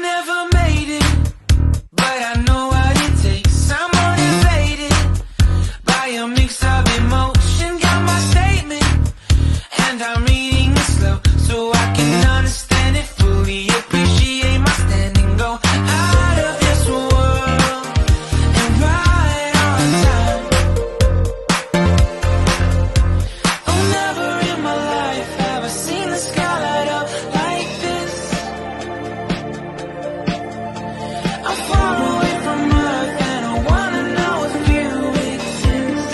never made it, but I know what it takes. I'm motivated by a mix of emotion. Got my statement, and I'm reading it slow so I can understand it fully. Appreciate my standing, go out of this world and right on time. Oh, never in my life have I seen the sky light up like this. I'm far away from Earth and I wanna know if you exist.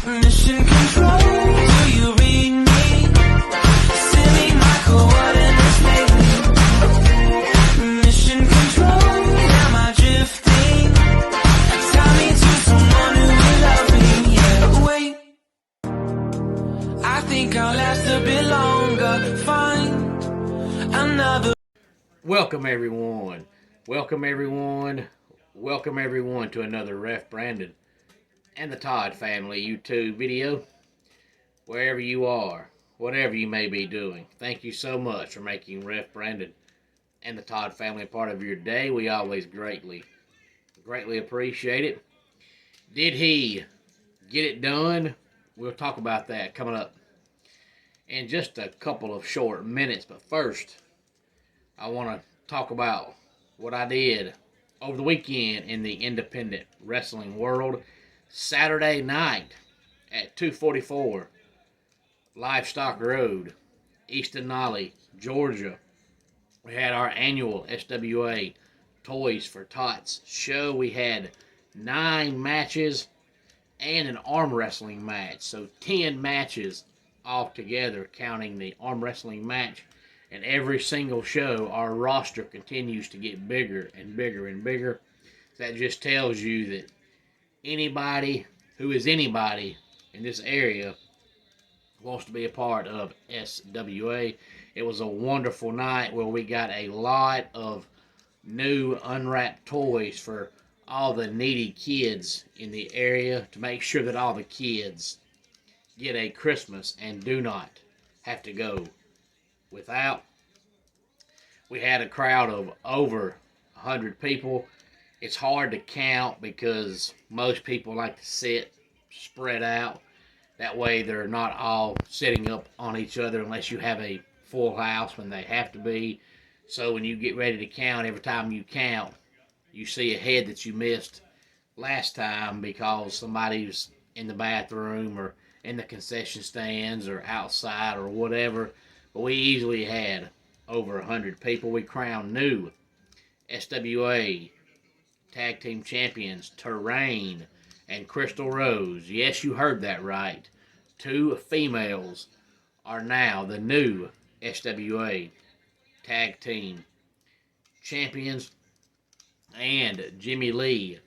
Mission control, do you read me? Send me my coordinates lately. Mission control, am I drifting? Tie me to someone who will love me, yeah. Wait, I think I'll last a bit longer. Find another. Welcome everyone. Welcome everyone. Welcome everyone to another Ref Brandon and the Todd family YouTube video. Wherever you are, whatever you may be doing, thank you so much for making Ref Brandon and the Todd family a part of your day. We always greatly appreciate it. Did he get it done? We'll talk about that coming up in just a couple of short minutes. But first, I want to talk about what I did over the weekend in the independent wrestling world. Saturday night at 244 Livestock Road, Easton Nolly, Georgia. We had our annual SWA Toys for Tots show. We had 9 matches and an arm wrestling match. So 10 matches altogether, counting the arm wrestling match. And every single show, our roster continues to get bigger and bigger and bigger. That just tells you that anybody who is anybody in this area wants to be a part of SWA. It was a wonderful night where we got a lot of new unwrapped toys for all the needy kids in the area to make sure that all the kids get a Christmas and do not have to go without. We had a crowd of over 100 people. It's hard to count because most people like to sit spread out. That way they're not all sitting up on each other unless you have a full house when they have to be. So when you get ready to count, every time you count, you see a head that you missed last time because somebody's in the bathroom or in the concession stands or outside or whatever. But we easily had over 100 people. We crowned new SWA Tag Team Champions Terrain and Crystal Rose. Yes, you heard that right. 2 females are now the new SWA Tag Team Champions. And Jimmy Lee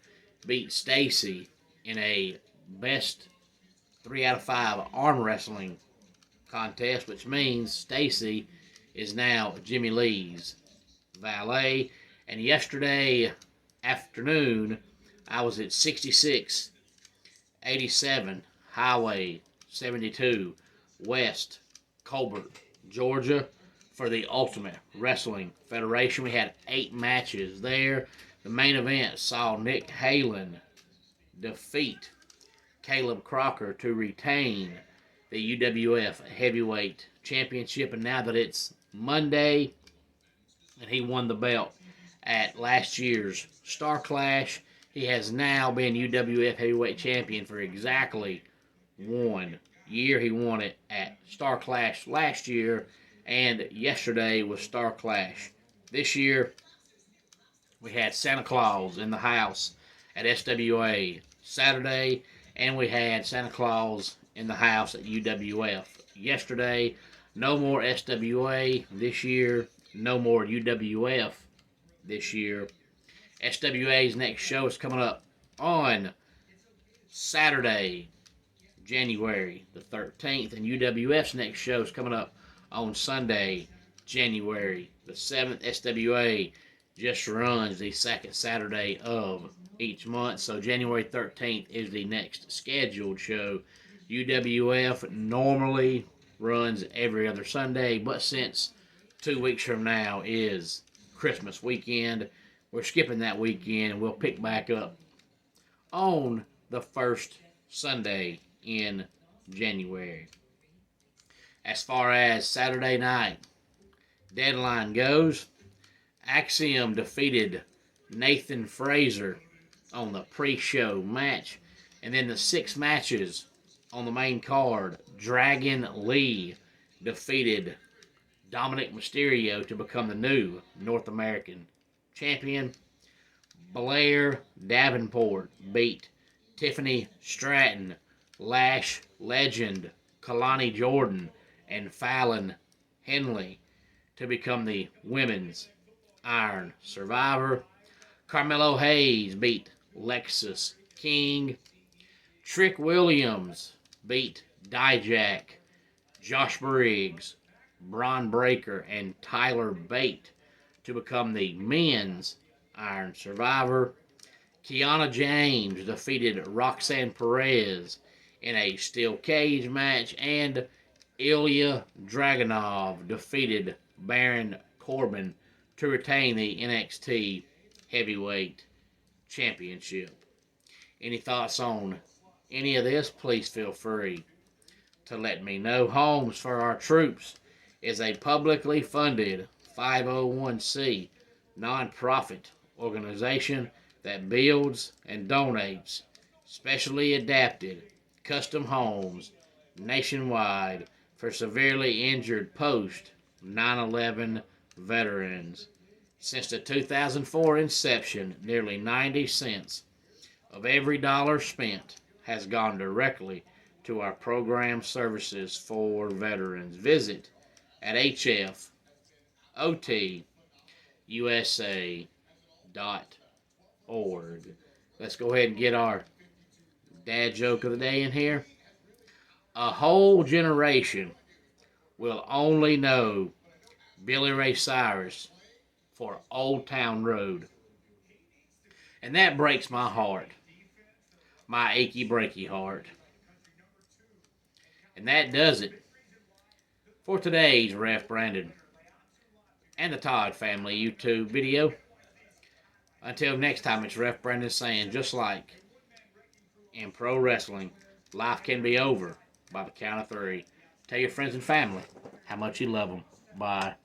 beat Stacy in a best 3 out of 5 arm wrestling contest, which means Stacy is now Jimmy Lee's valet. And yesterday afternoon, I was at 6687 Highway 72 West, Colbert, Georgia, for the Ultimate Wrestling Federation. We had 8 matches there. The main event saw Nick Halen defeat Caleb Crocker to retain the UWF Heavyweight Championship. And now that it's Monday and he won the belt at last year's Star Clash, he has now been UWF Heavyweight Champion for exactly 1 year. He won it at Star Clash last year, and yesterday was Star Clash. This year, we had Santa Claus in the house at SWA Saturday, and we had Santa Claus in the house at UWF yesterday. No more SWA this year. No more UWF this year. SWA's next show is coming up on Saturday, January the 13th, and UWF's next show is coming up on Sunday, January the 7th. SWA just runs the second Saturday of each month, so January 13th is the next scheduled show. UWF normally runs every other Sunday, but since 2 weeks from now is Christmas weekend, we're skipping that weekend and we'll pick back up on the first Sunday in January. As far as Saturday night deadline goes, Axiom defeated Nathan Fraser on the pre-show match. And then the 6 matches on the main card, Dragon Lee defeated Dominic Mysterio to become the new North American champion. Blair Davenport beat Tiffany Stratton, Lash Legend, Kalani Jordan, and Fallon Henley to become the Women's Iron Survivor. Carmelo Hayes beat Lexus King. Trick Williams beat Dijak, Josh Briggs, Bron Breakker, and Tyler Bate to become the Men's Iron Survivor. Kiana James defeated Roxanne Perez in a steel cage match, and Ilya Dragunov defeated Baron Corbin to retain the NXT Heavyweight Championship. Any thoughts on any of this? Please feel free to let me know. Homes for Our Troops is a publicly funded 501c nonprofit organization that builds and donates specially adapted custom homes nationwide for severely injured post 9/11 veterans. Since the 2004 inception, nearly 90 cents of every dollar spent has gone directly to our program services for veterans. Visit at hfotusa.org. Let's go ahead and get our dad joke of the day in here. A whole generation will only know Billy Ray Cyrus for Old Town Road. And that breaks my heart. My achy breaky heart. And that does it for today's Ref Brandon and the Todd Family YouTube video. Until next time, it's Ref Brandon saying, just like in pro wrestling, life can be over by the count of 3. Tell your friends and family how much you love them. Bye.